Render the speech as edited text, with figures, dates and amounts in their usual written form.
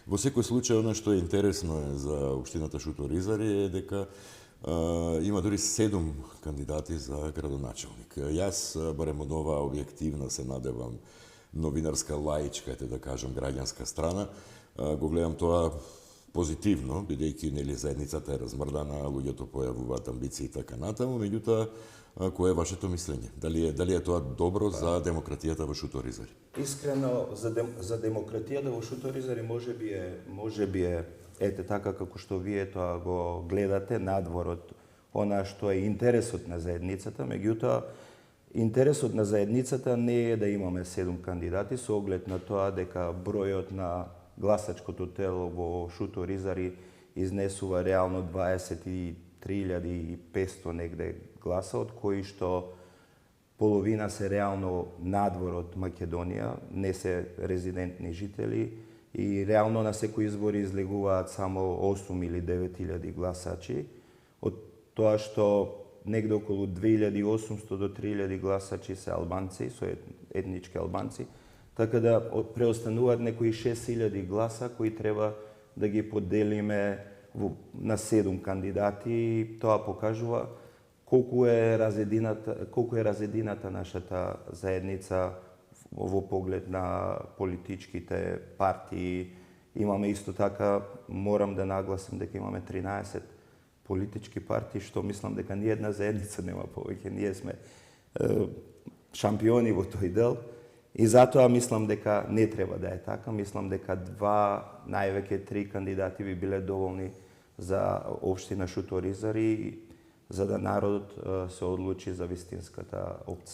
Во секој случај, она што е интересно за општината Шуторизари е дека има дури 7 кандидати за градоначелник. Јас, барем од оваа објективна, се надевам, новинарска, лаичка, да кажам, граѓанска страна, го гледам тоа позитивно, бидејќи нели заедницата е размрдана, луѓето појавуваат амбиции и така натаму, меѓутоа кое е вашето мислење? Дали е тоа добро за демократијата во Шуторизари? Искрено за демократијата во Шуторизари можеби е ете така како што вие тоа го гледате надвор од она што е интересот на заедницата, меѓутоа интересот на заедницата не е да имаме 7 кандидати со оглед на тоа дека бројот на гласачкото тело во Шуторизари изнесува реално 23.500 негде гласа, од кои што половина се реално надвор од Македонија, не се резидентни жители и реално на секои избори излегуваат само 8 или 9.000 гласачи, од тоа што негде околу 2.800 до 3.000 гласачи се албанци, со етнички албанци, така да преостануваат некои 6.000 гласа кои треба да ги поделиме на 7 кандидати. Тоа покажува колку е разедината нашата заедница во поглед на политичките партии. Имаме исто така, морам да нагласам дека имаме 13 политички партии, што мислам дека ни една заедница нема повеќе. Ние сме шампиони во тој дел. И затоа мислам дека не треба да е така. Мислам дека 2, највеќе 3 кандидати би биле доволни за општина Шуторизари, за да народот се одлучи за вистинската опција.